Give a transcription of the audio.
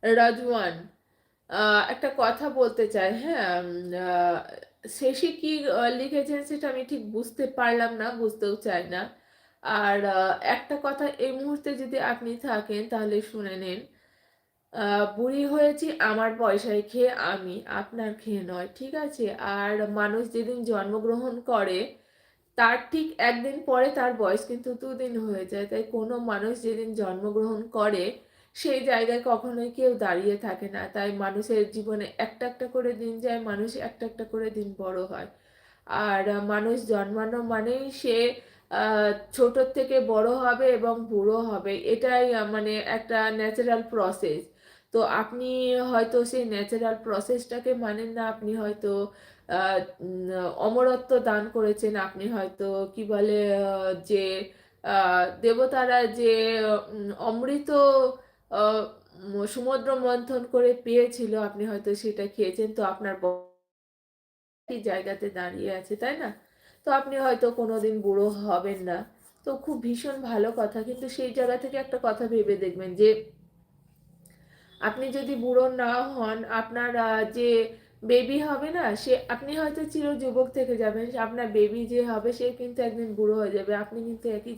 রাজওয়ান, একটা কথা বলতে চাই, হ্যাঁ? শেষে কি লিখেছেন সেটা আমি ঠিক বুঝতে পারলাম না, বুঝতেও চাই না। আর একটা কথা এই মুহূর্তে যদি আপনি থাকেন তাহলে শুনে নিন। আ বুড়ি হয়েছি আমার পয়সায় খেয়ে আমি, আপনার খেয়ে নয়। ঠিক আছে? আর মানুষ যেদিন জন্মগ্রহণ করে তার ঠিক ১ দিন পরে তার বয়স কিন্তু ২ দিন হয়ে যায়। তাই কোনো মানুষ যেদিন জন্মগ্রহণ করে, সেই জায়গায় কখনোই কেউ দাঁড়িয়ে থাকে না। তাই মানুষের জীবনে একটা, একটা করে দিন যায়, মানুষ একটা, একটা করে দিন বড় হয়। আর মানুষ জন্মানো মানেই সে আ ছোট থেকে বড় হবে এবং বুড়ো হবে। এটাই মানে একটা ন্যাচারাল প্রসেস। তো আপনি হয়তো সেই ন্যাচারাল প্রসেসটাকে মানেন না। আপনি হয়তো আ উম অমরত্ব দান করেছেন। আপনি হয়তো কি বলে যে আ দেবতারা যে অমৃত আ সমুদ্র মন্থন করে পেয়েছিল, আপনি হয়তো সেটা খেয়েছেন। তো আপনার একই জায়গাতে দাঁড়িয়ে আছে, তাই না? তো আপনি হয়তো কোনোদিন বুড়ো হবেন না। তো খুব ভীষণ ভালো কথা। কিন্তু সেই জায়গা থেকে একটা কথা ভেবে দেখবেন যে আপনি যদি বুড়ো না হন, আপনার যে বেবি হবে না? আপনি হয়তো চিরযুবক থেকে যাবেন। আপনার বেবি যে হবে সে কিন্তু একদিন বুড়ো হয়ে যাবে। আপনি কিন্তু একই